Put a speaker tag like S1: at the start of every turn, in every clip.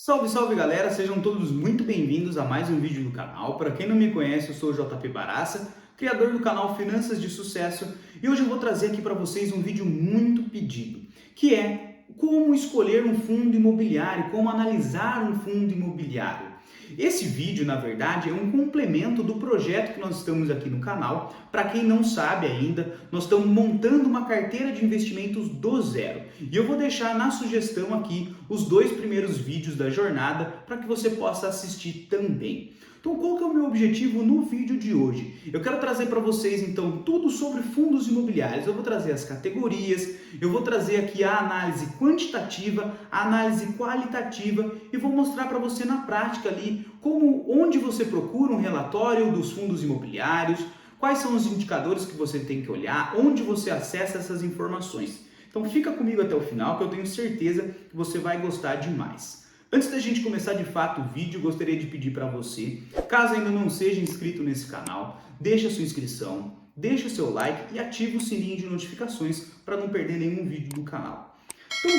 S1: Salve, salve galera, sejam todos muito bem-vindos a mais um vídeo do canal. Para quem não me conhece, eu sou o JP Baraça, criador do canal Finanças de Sucesso, e hoje eu vou trazer aqui para vocês um vídeo muito pedido, que é como escolher um fundo imobiliário, como analisar um fundo imobiliário. Esse vídeo, na verdade, é um complemento do projeto que nós estamos aqui no canal. Para quem não sabe ainda, nós estamos montando uma carteira de investimentos do zero. E eu vou deixar na sugestão aqui os dois primeiros vídeos da jornada para que você possa assistir também. Então, qual que é o meu objetivo no vídeo de hoje? Eu quero trazer para vocês, então, tudo sobre fundos imobiliários. Eu vou trazer as categorias, eu vou trazer aqui a análise quantitativa, a análise qualitativa e vou mostrar para você na prática ali onde você procura um relatório dos fundos imobiliários, quais são os indicadores que você tem que olhar, onde você acessa essas informações. Então, fica comigo até o final que eu tenho certeza que você vai gostar demais. Antes da gente começar de fato o vídeo, gostaria de pedir para você, caso ainda não seja inscrito nesse canal, deixe a sua inscrição, deixe o seu like e ative o sininho de notificações para não perder nenhum vídeo do canal. Então,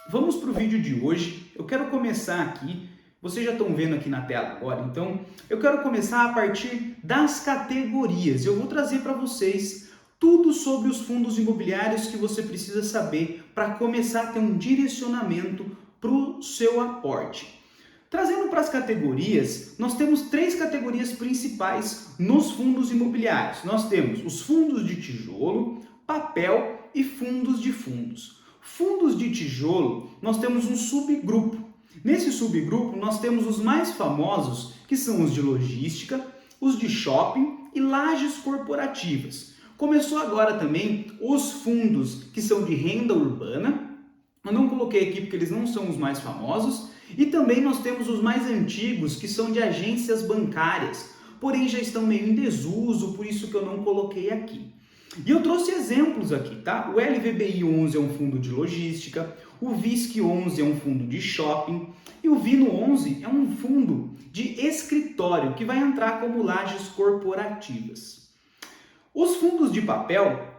S1: vamos para o vídeo de hoje. Eu quero começar aqui, vocês já estão vendo aqui na tela agora, então eu quero começar a partir das categorias. Eu vou trazer para vocês tudo sobre os fundos imobiliários que você precisa saber para começar a ter um direcionamento para o seu aporte. Trazendo para as categorias, nós temos três categorias principais nos fundos imobiliários. Nós temos os fundos de tijolo, papel e fundos de fundos. Fundos de tijolo, nós temos um subgrupo. Nesse subgrupo, nós temos os mais famosos, que são os de logística, os de shopping e lajes corporativas. Começou agora também os fundos que são de renda urbana. Eu não coloquei aqui porque eles não são os mais famosos. E também nós temos os mais antigos, que são de agências bancárias, porém já estão meio em desuso, por isso que eu não coloquei aqui. E eu trouxe exemplos aqui, tá? O LVBI 11 é um fundo de logística, o VISC 11 é um fundo de shopping e o Vino 11 é um fundo de escritório, que vai entrar como lajes corporativas. Os fundos de papel,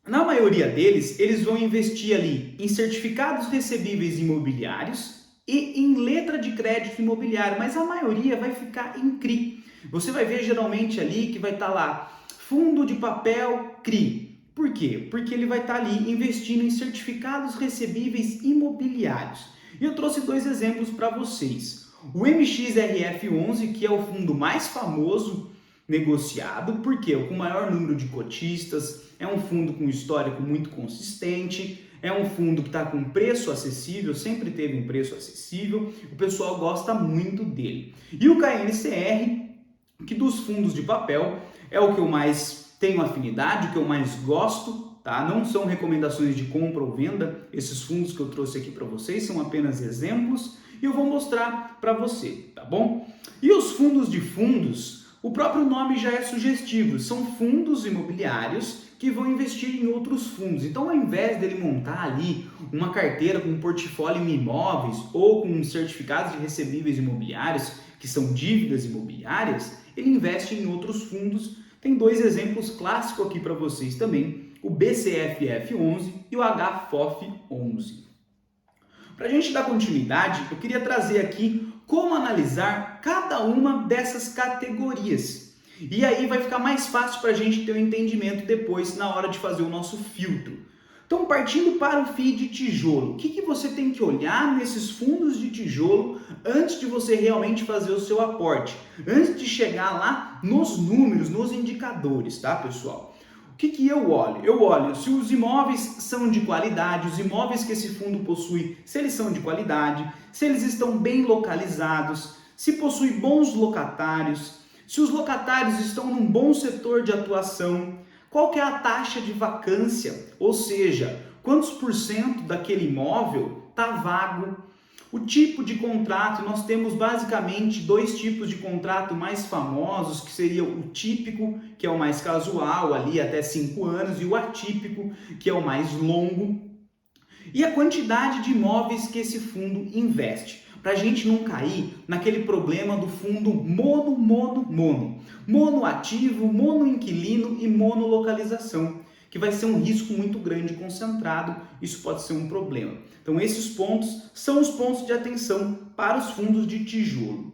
S1: na maioria deles, eles vão investir ali em certificados recebíveis imobiliários e em letra de crédito imobiliário, mas a maioria vai ficar em CRI. Você vai ver geralmente ali que vai estar lá, fundo de papel CRI. Por quê? Porque ele vai estar ali investindo em certificados recebíveis imobiliários. E eu trouxe dois exemplos para vocês. O MXRF11, que é o fundo mais famoso negociado, porque é o com maior número de cotistas, é um fundo com histórico muito consistente, é um fundo que está com preço acessível, sempre teve um preço acessível, o pessoal gosta muito dele. E o KNCR, que dos fundos de papel é o que eu mais tenho afinidade, o que eu mais gosto, tá? Não são recomendações de compra ou venda, esses fundos que eu trouxe aqui para vocês são apenas exemplos e eu vou mostrar para você, tá bom? E os fundos de fundos, o próprio nome já é sugestivo, são fundos imobiliários que vão investir em outros fundos. Então, ao invés dele montar ali uma carteira com um portfólio em imóveis ou com certificados de recebíveis imobiliários, que são dívidas imobiliárias, ele investe em outros fundos. Tem dois exemplos clássicos aqui para vocês também, o BCFF11 e o HFOF11. Para a gente dar continuidade, eu queria trazer aqui como analisar cada uma dessas categorias. E aí vai ficar mais fácil para a gente ter um entendimento depois na hora de fazer o nosso filtro. Então, partindo para o FII de tijolo, o que você tem que olhar nesses fundos de tijolo antes de você realmente fazer o seu aporte? Antes de chegar lá nos números, nos indicadores, tá, pessoal? O que eu olho? Eu olho se os imóveis são de qualidade, os imóveis que esse fundo possui, se eles são de qualidade, se eles estão bem localizados, se possui bons locatários, se os locatários estão num bom setor de atuação, qual que é a taxa de vacância, ou seja, quantos por cento daquele imóvel está vago. O tipo de contrato, nós temos basicamente dois tipos de contrato mais famosos, que seria o típico, que é o mais casual, ali até 5 anos, e o atípico, que é o mais longo. E a quantidade de imóveis que esse fundo investe, para a gente não cair naquele problema do fundo mono ativo, mono inquilino e mono localização, que vai ser um risco muito grande concentrado, isso pode ser um problema. Então esses pontos são os pontos de atenção para os fundos de tijolo.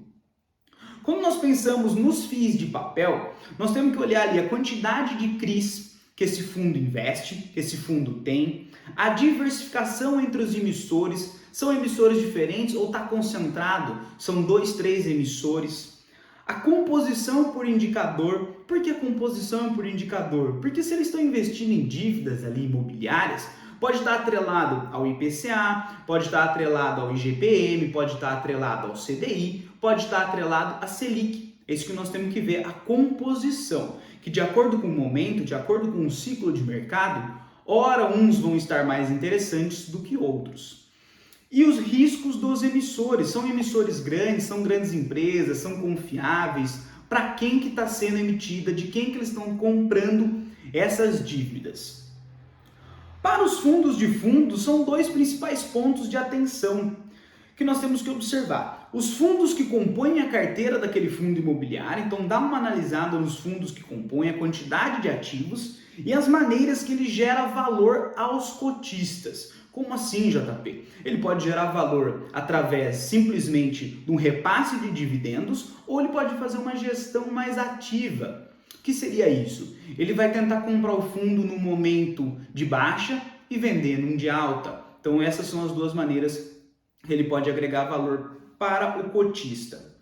S1: Quando nós pensamos nos FIIs de papel, nós temos que olhar ali a quantidade de CRIs que esse fundo investe, que esse fundo tem, a diversificação entre os emissores, são emissores diferentes ou está concentrado, são 2, 3 emissores. A composição por indicador. Por que a composição por indicador? Porque se eles estão investindo em dívidas ali imobiliárias, pode estar atrelado ao IPCA, pode estar atrelado ao IGPM, pode estar atrelado ao CDI, pode estar atrelado à Selic. É isso que nós temos que ver, a composição, que de acordo com o momento, de acordo com o ciclo de mercado, ora uns vão estar mais interessantes do que outros. E os riscos dos emissores, são emissores grandes, são grandes empresas, são confiáveis, para quem que está sendo emitida, de quem que eles estão comprando essas dívidas. Para os fundos de fundos, são 2 principais pontos de atenção que nós temos que observar. Os fundos que compõem a carteira daquele fundo imobiliário, então dá uma analisada nos fundos que compõem, a quantidade de ativos e as maneiras que ele gera valor aos cotistas. Como assim, JP? Ele pode gerar valor através simplesmente de um repasse de dividendos ou ele pode fazer uma gestão mais ativa. O que seria isso? Ele vai tentar comprar o fundo no momento de baixa e vender num de alta. Então essas são as 2 maneiras que ele pode agregar valor para o cotista.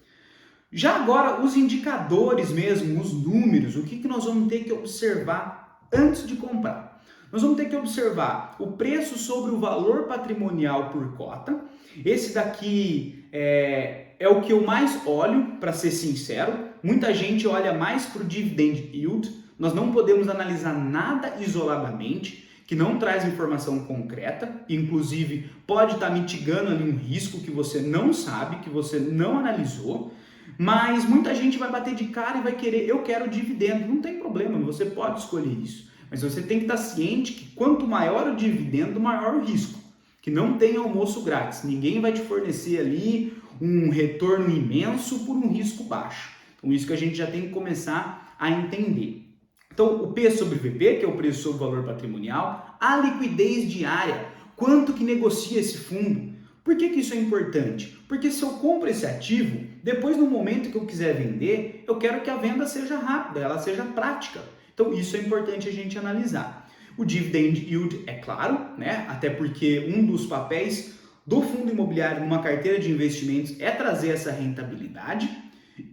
S1: Já agora, os indicadores mesmo, os números, o que nós vamos ter que observar antes de comprar? Nós vamos ter que observar o preço sobre o valor patrimonial por cota. Esse daqui é o que eu mais olho, para ser sincero. Muita gente olha mais para o dividend yield. Nós não podemos analisar nada isoladamente, que não traz informação concreta, inclusive pode estar mitigando ali um risco que você não sabe, que você não analisou, mas muita gente vai bater de cara e vai querer, eu quero dividendo. Não tem problema, você pode escolher isso, mas você tem que estar ciente que quanto maior o dividendo, maior o risco, que não tem almoço grátis, ninguém vai te fornecer ali um retorno imenso por um risco baixo. Então isso que a gente já tem que começar a entender. Então, o P sobre VP, que é o preço sobre o valor patrimonial, a liquidez diária, quanto que negocia esse fundo. Por que isso é importante? Porque se eu compro esse ativo, depois no momento que eu quiser vender, eu quero que a venda seja rápida, ela seja prática. Então, isso é importante a gente analisar. O dividend yield é claro, né? Até porque um dos papéis do fundo imobiliário numa carteira de investimentos é trazer essa rentabilidade.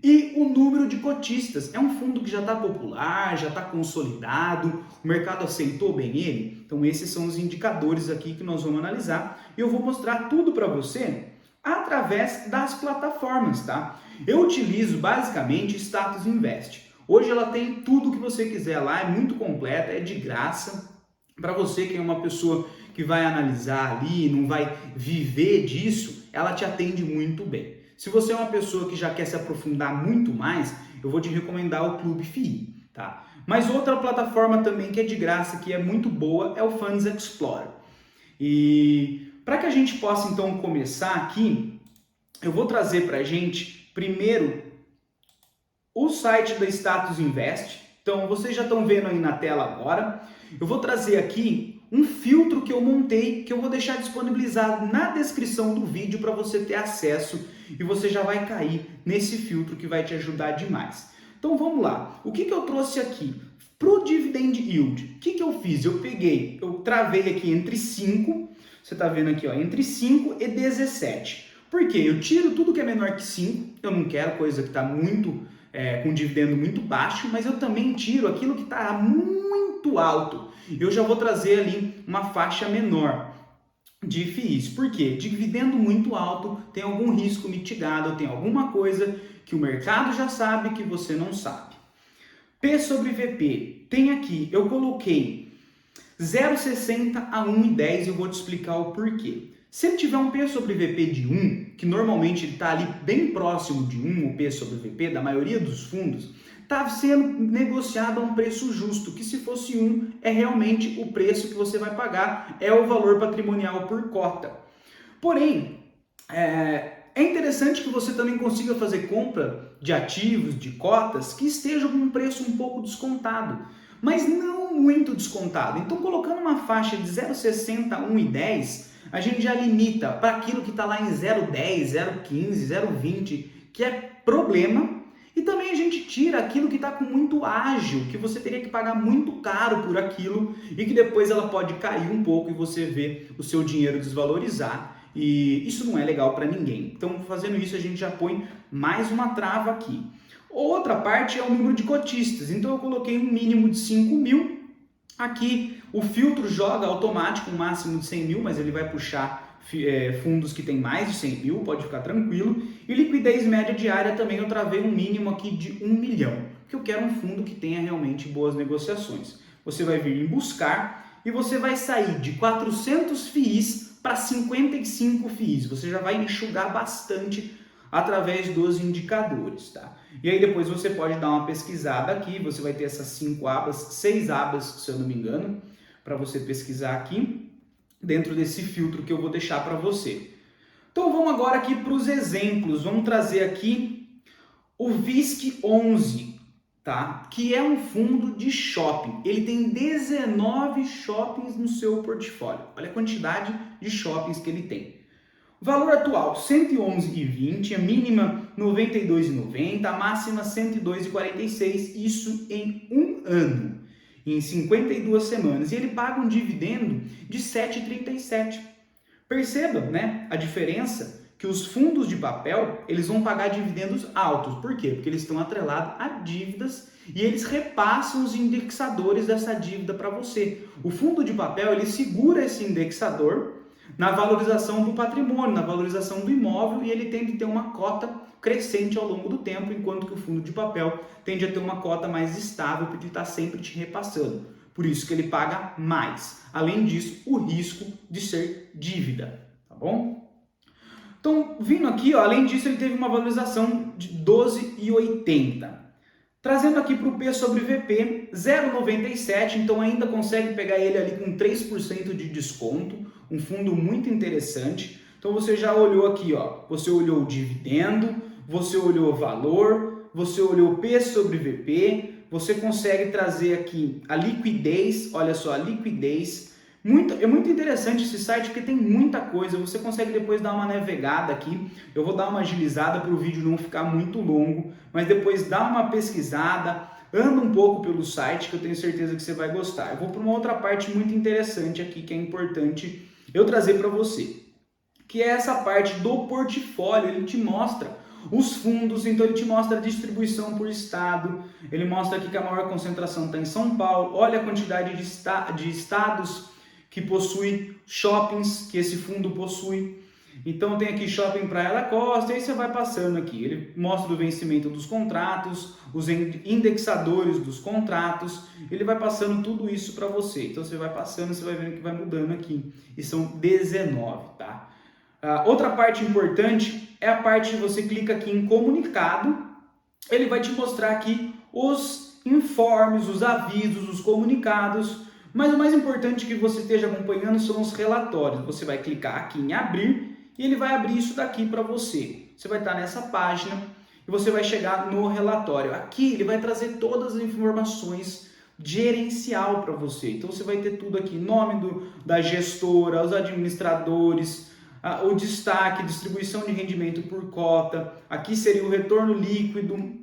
S1: E o número de cotistas, é um fundo que já está popular, já está consolidado, o mercado aceitou bem ele? Então esses são os indicadores aqui que nós vamos analisar e eu vou mostrar tudo para você através das plataformas, tá? Eu utilizo basicamente Status Invest. Hoje ela tem tudo que você quiser lá, é muito completa, é de graça. Para você que é uma pessoa que vai analisar ali, não vai viver disso, ela te atende muito bem. Se você é uma pessoa que já quer se aprofundar muito mais, eu vou te recomendar o Clube FII, tá? Mas outra plataforma também que é de graça, que é muito boa, é o Funds Explorer. E para que a gente possa então começar aqui, eu vou trazer para a gente primeiro o site da Status Invest. Então vocês já estão vendo aí na tela agora. Eu vou trazer aqui um filtro que eu montei, que eu vou deixar disponibilizado na descrição do vídeo para você ter acesso e você já vai cair nesse filtro que vai te ajudar demais. Então vamos lá, o que eu trouxe aqui? Para o Dividend Yield, o que eu fiz? Eu travei aqui entre 5, você está vendo aqui, ó, entre 5 e 17. Por quê? Eu tiro tudo que é menor que 5, eu não quero coisa que está muito, com dividendo muito baixo, mas eu também tiro aquilo que está muito alto. Eu já vou trazer ali uma faixa menor de FIIs. Por quê? Dividendo muito alto tem algum risco mitigado, tem alguma coisa que o mercado já sabe que você não sabe. P sobre VP, tem aqui, eu coloquei 0,60 a 1,10 e eu vou te explicar o porquê. Se ele tiver um P sobre VP de 1, que normalmente ele está ali bem próximo de 1, o P sobre VP da maioria dos fundos, está sendo negociado a um preço justo, que se fosse 1, é realmente o preço que você vai pagar, é o valor patrimonial por cota. Porém, é interessante que você também consiga fazer compra de ativos, de cotas, que estejam com um preço um pouco descontado. mas não muito descontado. Então, colocando uma faixa de 0,60, 1,10, a gente já limita para aquilo que está lá em 0,10, 0,15, 0,20, que é problema. E também a gente tira aquilo que está com muito ágil, que você teria que pagar muito caro por aquilo e que depois ela pode cair um pouco e você vê o seu dinheiro desvalorizar. E isso não é legal para ninguém. Então, fazendo isso, a gente já põe mais uma trava aqui. Outra parte é o número de cotistas. Então, eu coloquei um mínimo de 5 mil. Aqui, o filtro joga automático um máximo de 100 mil, mas ele vai puxar fundos que tem mais de 100 mil, pode ficar tranquilo. E liquidez média diária também eu travei um mínimo aqui de 1 milhão, porque eu quero um fundo que tenha realmente boas negociações. Você vai vir em buscar e você vai sair de 400 FIIs para 55 FIIs. Você já vai enxugar bastante através dos indicadores, tá? E aí depois você pode dar uma pesquisada aqui, você vai ter essas 6 abas, se eu não me engano, para você pesquisar aqui, dentro desse filtro que eu vou deixar para você. Então vamos agora aqui para os exemplos, vamos trazer aqui o VISC11, tá? Que é um fundo de shopping, ele tem 19 shoppings no seu portfólio, olha a quantidade de shoppings que ele tem. O valor atual, R$ 111,20, a mínima R$ 92,90, a máxima R$ 102,46, isso em um ano, em 52 semanas. E ele paga um dividendo de R$ 7,37. Perceba, né, a diferença que os fundos de papel, eles vão pagar dividendos altos. Por quê? Porque eles estão atrelados a dívidas e eles repassam os indexadores dessa dívida para você. O fundo de papel, ele segura esse indexador na valorização do patrimônio, na valorização do imóvel, e ele tende a ter uma cota crescente ao longo do tempo, enquanto que o fundo de papel tende a ter uma cota mais estável, porque ele está sempre te repassando. Por isso que ele paga mais. Além disso, o risco de ser dívida, tá bom? Então, vindo aqui, ó, além disso, ele teve uma valorização de 12,80. Trazendo aqui para o P sobre VP, 0,97, então ainda consegue pegar ele ali com 3% de desconto, um fundo muito interessante. Então você já olhou aqui, ó, você olhou o dividendo, você olhou o valor, você olhou o P sobre VP, você consegue trazer aqui a liquidez, olha só, a liquidez. É muito interessante esse site porque tem muita coisa, você consegue depois dar uma navegada aqui, eu vou dar uma agilizada para o vídeo não ficar muito longo, mas depois dá uma pesquisada, anda um pouco pelo site que eu tenho certeza que você vai gostar. Eu vou para uma outra parte muito interessante aqui que é importante eu trazer para você, que é essa parte do portfólio. Ele te mostra os fundos, então ele te mostra a distribuição por estado, ele mostra aqui que a maior concentração está em São Paulo, olha a quantidade de estados que possui shoppings que esse fundo possui. Então tem aqui Shopping Praia da Costa, e aí você vai passando aqui, ele mostra o vencimento dos contratos, os indexadores dos contratos, ele vai passando tudo isso para você. Então você vai passando, você vai vendo que vai mudando aqui, e são 19, tá? Outra parte importante é a parte que você clica aqui em comunicado, ele vai te mostrar aqui os informes, os avisos, os comunicados, mas o mais importante que você esteja acompanhando são os relatórios. Você vai clicar aqui em abrir e ele vai abrir isso daqui para você. Você vai estar nessa página e você vai chegar no relatório. Aqui ele vai trazer todas as informações gerencial para você. Então você vai ter tudo aqui, nome da gestora, os administradores, o destaque, distribuição de rendimento por cota. Aqui seria o retorno líquido,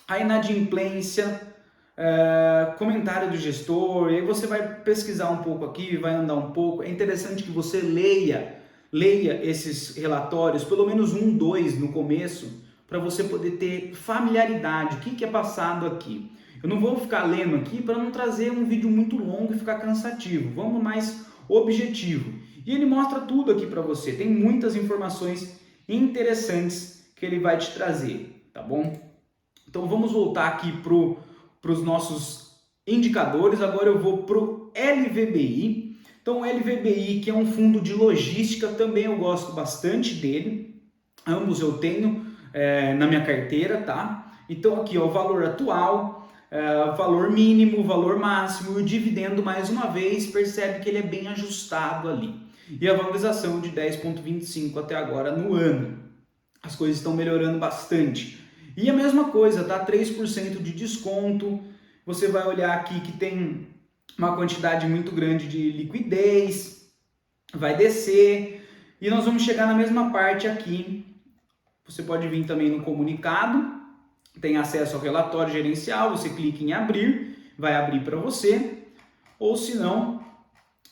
S1: a inadimplência, comentário do gestor. E aí você vai pesquisar um pouco aqui, vai andar um pouco. É interessante que você leia esses relatórios, pelo menos 1, 2 no começo, para você poder ter familiaridade, o que é passado aqui. Eu não vou ficar lendo aqui para não trazer um vídeo muito longo e ficar cansativo, vamos mais objetivo. E ele mostra tudo aqui para você, tem muitas informações interessantes que ele vai te trazer, tá bom? Então vamos voltar aqui para os nossos indicadores, agora eu vou para o LVBI. Então o LVBI, que é um fundo de logística, também eu gosto bastante dele, ambos eu tenho na minha carteira, tá? Então aqui, ó, o valor atual, valor mínimo, valor máximo e o dividendo, mais uma vez, percebe que ele é bem ajustado ali. E a valorização de 10,25 até agora no ano. As coisas estão melhorando bastante. E a mesma coisa, tá? 3% de desconto. Você vai olhar aqui que tem uma quantidade muito grande de liquidez, vai descer e nós vamos chegar na mesma parte aqui. Você pode vir também no comunicado, tem acesso ao relatório gerencial, você clica em abrir, vai abrir para você, ou se não,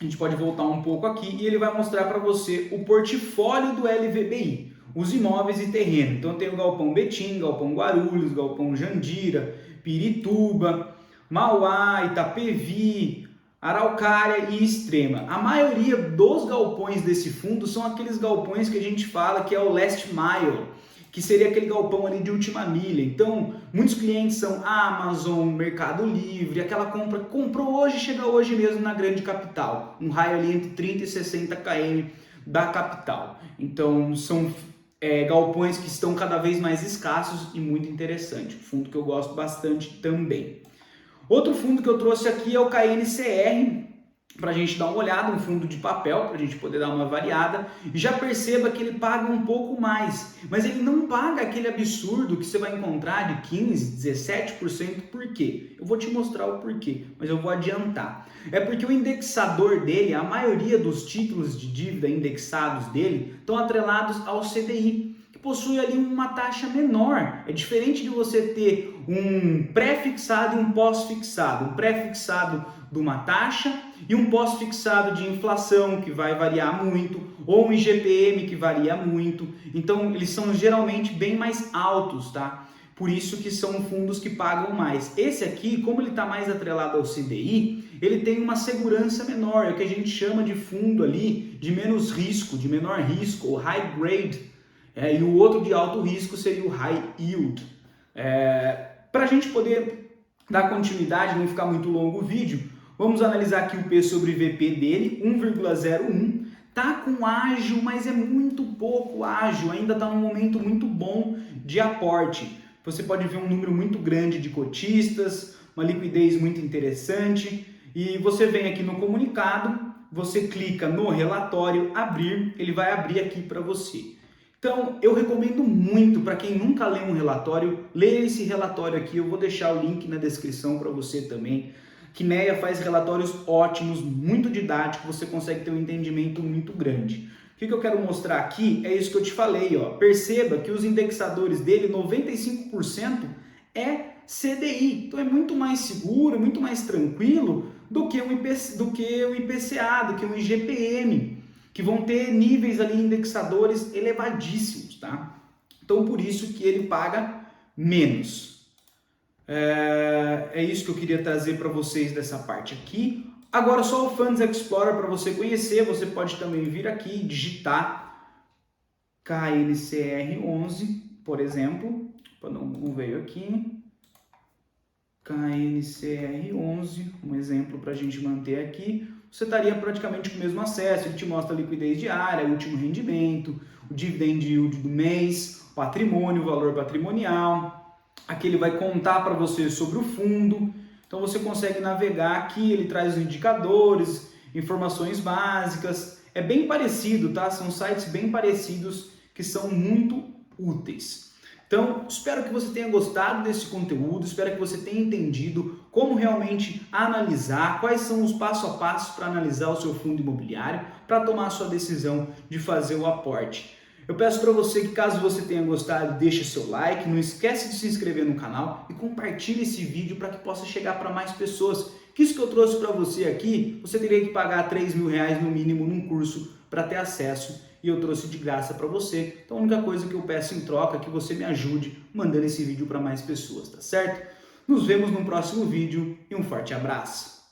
S1: a gente pode voltar um pouco aqui e ele vai mostrar para você o portfólio do LVBI, os imóveis e terreno. Então tem o Galpão Betim, Galpão Guarulhos, Galpão Jandira, Pirituba, Mauá, Itapevi, Araucária e Extrema. A maioria dos galpões desse fundo são aqueles galpões que a gente fala que é o last mile, que seria aquele galpão ali de última milha. Então, muitos clientes são Amazon, Mercado Livre, aquela compra, comprou hoje, chega hoje mesmo na grande capital, um raio ali entre 30 e 60 km da capital. Então, são galpões que estão cada vez mais escassos e muito interessante, um fundo que eu gosto bastante também. Outro fundo que eu trouxe aqui é o KNCR, para a gente dar uma olhada, um fundo de papel, para a gente poder dar uma variada. E já perceba que ele paga um pouco mais, mas ele não paga aquele absurdo que você vai encontrar de 15%, 17%. Por quê? Eu vou te mostrar o porquê, mas eu vou adiantar. É porque o indexador dele, a maioria dos títulos de dívida indexados dele, estão atrelados ao CDI, que possui ali uma taxa menor. É diferente de você ter um pré-fixado e um pós-fixado. Um pré-fixado de uma taxa e um pós-fixado de inflação, que vai variar muito, ou um IGPM, que varia muito. Então, eles são geralmente bem mais altos, tá? Por isso que são fundos que pagam mais. Esse aqui, como ele está mais atrelado ao CDI, ele tem uma segurança menor, é o que a gente chama de fundo ali de menos risco, de menor risco, o high grade. E o outro de alto risco seria o high yield. Para a gente poder dar continuidade, não ficar muito longo o vídeo, vamos analisar aqui o P sobre VP dele, 1,01. Tá com ágio, mas é muito pouco ágio, ainda está num momento muito bom de aporte. Você pode ver um número muito grande de cotistas, uma liquidez muito interessante. E você vem aqui no comunicado, você clica no relatório, abrir, ele vai abrir aqui para você. Então, eu recomendo muito para quem nunca lê um relatório, ler esse relatório aqui. Eu vou deixar o link na descrição para você também. Kinea faz relatórios ótimos, muito didáticos, você consegue ter um entendimento muito grande. O que eu quero mostrar aqui é isso que eu te falei, ó. Perceba que os indexadores dele, 95% é CDI. Então é muito mais seguro, muito mais tranquilo do que o IPCA, do que o IGPM, que vão ter níveis ali indexadores elevadíssimos, tá? Então por isso que ele paga menos. É isso que eu queria trazer para vocês dessa parte aqui. Agora só o Funds Explorer para você conhecer. Você pode também vir aqui e digitar KNCR11, por exemplo. Não veio aqui. KNCR11, um exemplo para a gente manter aqui. Você estaria praticamente com o mesmo acesso. Ele te mostra a liquidez diária, o último rendimento, o dividend yield do mês, o patrimônio, o valor patrimonial. Aqui ele vai contar para você sobre o fundo, então você consegue navegar aqui, ele traz os indicadores, informações básicas, é bem parecido, tá? São sites bem parecidos que são muito úteis. Então, espero que você tenha gostado desse conteúdo, espero que você tenha entendido como realmente analisar, quais são os passo a passo para analisar o seu fundo imobiliário, para tomar a sua decisão de fazer o aporte. Eu peço para você que, caso você tenha gostado, deixe seu like, não esquece de se inscrever no canal e compartilhe esse vídeo para que possa chegar para mais pessoas. Que isso que eu trouxe para você aqui, você teria que pagar R$3.000 no mínimo num curso para ter acesso e eu trouxe de graça para você. Então a única coisa que eu peço em troca é que você me ajude mandando esse vídeo para mais pessoas, tá certo? Nos vemos no próximo vídeo e um forte abraço!